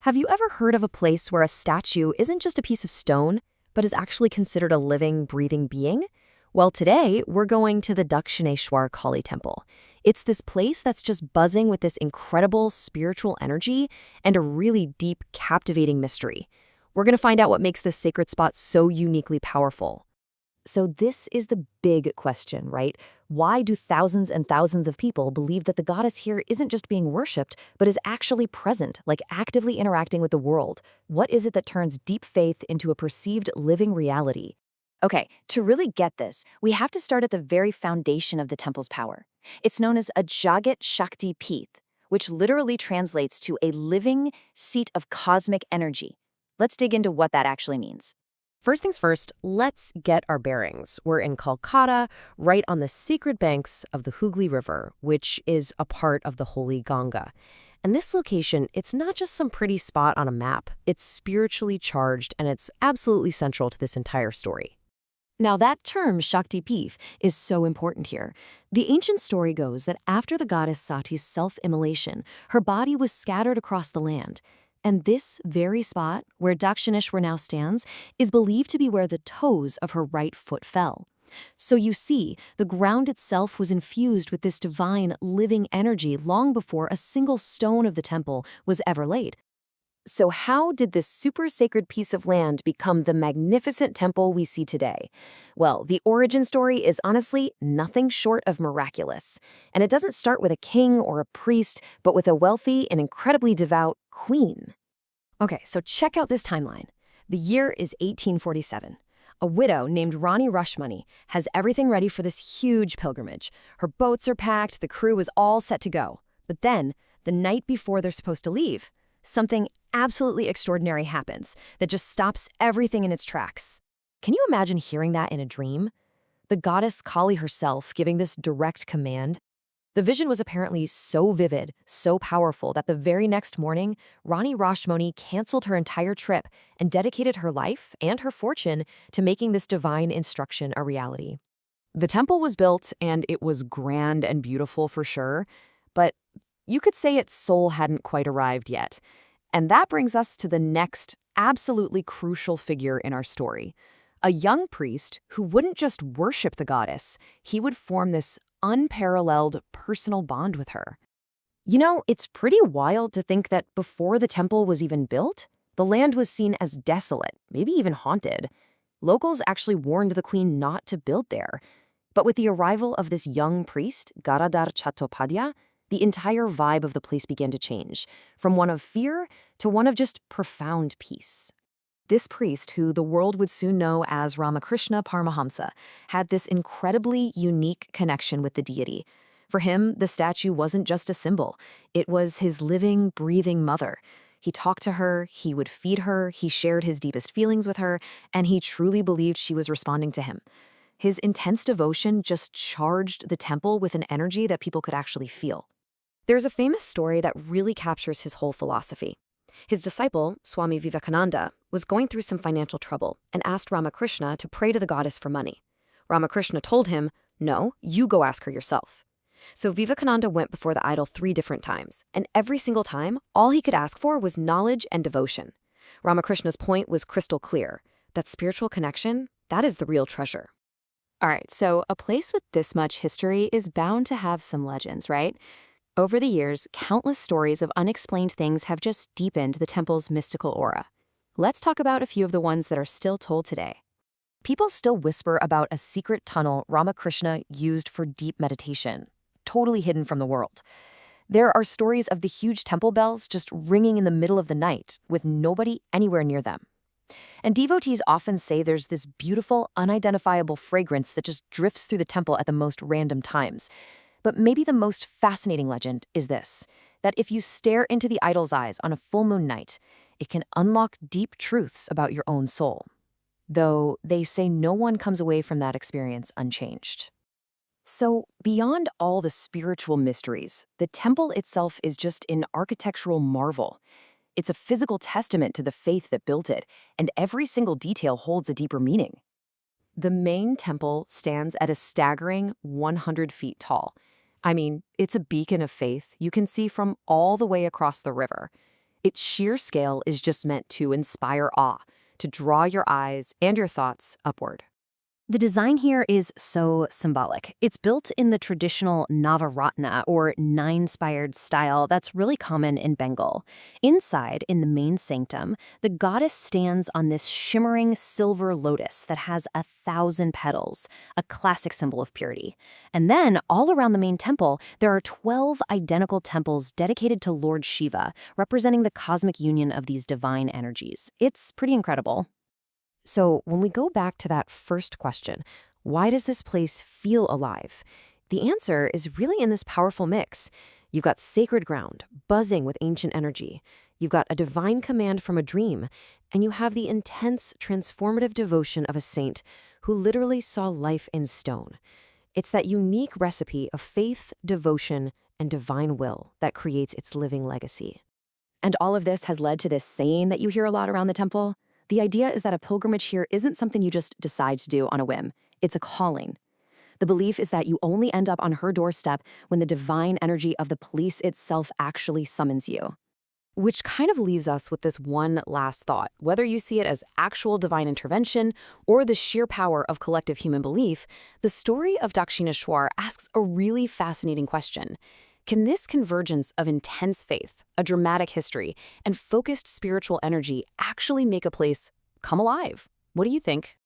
Have you ever heard of a place where a statue isn't just a piece of stone, but is actually considered a living, breathing being? Well, today we're going to the Dakshineswar Kali Temple. It's this place that's just buzzing with this incredible spiritual energy and a really deep, captivating mystery. We're going to find out what makes this sacred spot so uniquely powerful. So this is the big question, right? Why do thousands and thousands of people believe that the goddess here isn't just being worshipped, but is actually present, like actively interacting with the world? What is it that turns deep faith into a perceived living reality? Okay, to really get this, we have to start at the very foundation of the temple's power. It's known as a Jagat Shakti Peeth, which literally translates to a living seat of cosmic energy. Let's dig into what that actually means. First things first, let's get our bearings. We're in Kolkata, right on the sacred banks of the Hooghly River, which is a part of the Holy Ganga. And this location, it's not just some pretty spot on a map. It's spiritually charged, and it's absolutely central to this entire story. Now, that term, Shakti Peeth, is so important here. The ancient story goes that after the goddess Sati's self-immolation, her body was scattered across the land. And this very spot, where Dakshineswar now stands, is believed to be where the toes of her right foot fell. So you see, the ground itself was infused with this divine, living energy long before a single stone of the temple was ever laid. So how did this super sacred piece of land become the magnificent temple we see today? Well, the origin story is honestly nothing short of miraculous. And it doesn't start with a king or a priest, but with a wealthy and incredibly devout queen. Okay, so check out this timeline. The year is 1847. A widow named Rani Rashmani has everything ready for this huge pilgrimage. Her boats are packed, the crew is all set to go. But then, the night before they're supposed to leave, something absolutely extraordinary happens that just stops everything in its tracks. Can you imagine hearing that in a dream? The goddess Kali herself giving this direct command? The vision was apparently so vivid, so powerful that the very next morning, Rani Rashmani canceled her entire trip and dedicated her life and her fortune to making this divine instruction a reality. The temple was built, and it was grand and beautiful for sure, but you could say its soul hadn't quite arrived yet. And that brings us to the next absolutely crucial figure in our story. A young priest who wouldn't just worship the goddess, he would form this unparalleled personal bond with her. You know, it's pretty wild to think that before the temple was even built, the land was seen as desolate, maybe even haunted. Locals actually warned the queen not to build there. But with the arrival of this young priest, Gadadhar Chattopadhyay, the entire vibe of the place began to change, from one of fear to one of just profound peace. This priest, who the world would soon know as Ramakrishna Paramahamsa, had this incredibly unique connection with the deity. For him, the statue wasn't just a symbol. It was his living, breathing mother. He talked to her, he would feed her, he shared his deepest feelings with her, and he truly believed she was responding to him. His intense devotion just charged the temple with an energy that people could actually feel. There's a famous story that really captures his whole philosophy. His disciple, Swami Vivekananda, was going through some financial trouble and asked Ramakrishna to pray to the goddess for money. Ramakrishna told him, "No, you go ask her yourself." So Vivekananda went before the idol 3 different times, and every single time, all he could ask for was knowledge and devotion. Ramakrishna's point was crystal clear, that spiritual connection, that is the real treasure. All right, so a place with this much history is bound to have some legends, right? Over the years, countless stories of unexplained things have just deepened the temple's mystical aura. Let's talk about a few of the ones that are still told today. People still whisper about a secret tunnel Ramakrishna used for deep meditation, totally hidden from the world. There are stories of the huge temple bells just ringing in the middle of the night, with nobody anywhere near them. And devotees often say there's this beautiful, unidentifiable fragrance that just drifts through the temple at the most random times. But maybe the most fascinating legend is this, that if you stare into the idol's eyes on a full moon night, it can unlock deep truths about your own soul. Though they say no one comes away from that experience unchanged. So, beyond all the spiritual mysteries, the temple itself is just an architectural marvel. It's a physical testament to the faith that built it, and every single detail holds a deeper meaning. The main temple stands at a staggering 100 feet tall. I mean, it's a beacon of faith you can see from all the way across the river. Its sheer scale is just meant to inspire awe, to draw your eyes and your thoughts upward. The design here is so symbolic. It's built in the traditional Navaratna, or nine-spired style that's really common in Bengal. Inside, in the main sanctum, the goddess stands on this shimmering silver lotus that has 1,000 petals, a classic symbol of purity. And then, all around the main temple, there are 12 identical temples dedicated to Lord Shiva, representing the cosmic union of these divine energies. It's pretty incredible. So when we go back to that first question, why does this place feel alive? The answer is really in this powerful mix. You've got sacred ground, buzzing with ancient energy. You've got a divine command from a dream, and you have the intense, transformative devotion of a saint who literally saw life in stone. It's that unique recipe of faith, devotion, and divine will that creates its living legacy. And all of this has led to this saying that you hear a lot around the temple. The idea is that a pilgrimage here isn't something you just decide to do on a whim. It's a calling. The belief is that you only end up on her doorstep when the divine energy of the place itself actually summons you. Which kind of leaves us with this one last thought. Whether you see it as actual divine intervention or the sheer power of collective human belief, the story of Dakshineswar asks a really fascinating question. Can this convergence of intense faith, a dramatic history, and focused spiritual energy actually make a place come alive? What do you think?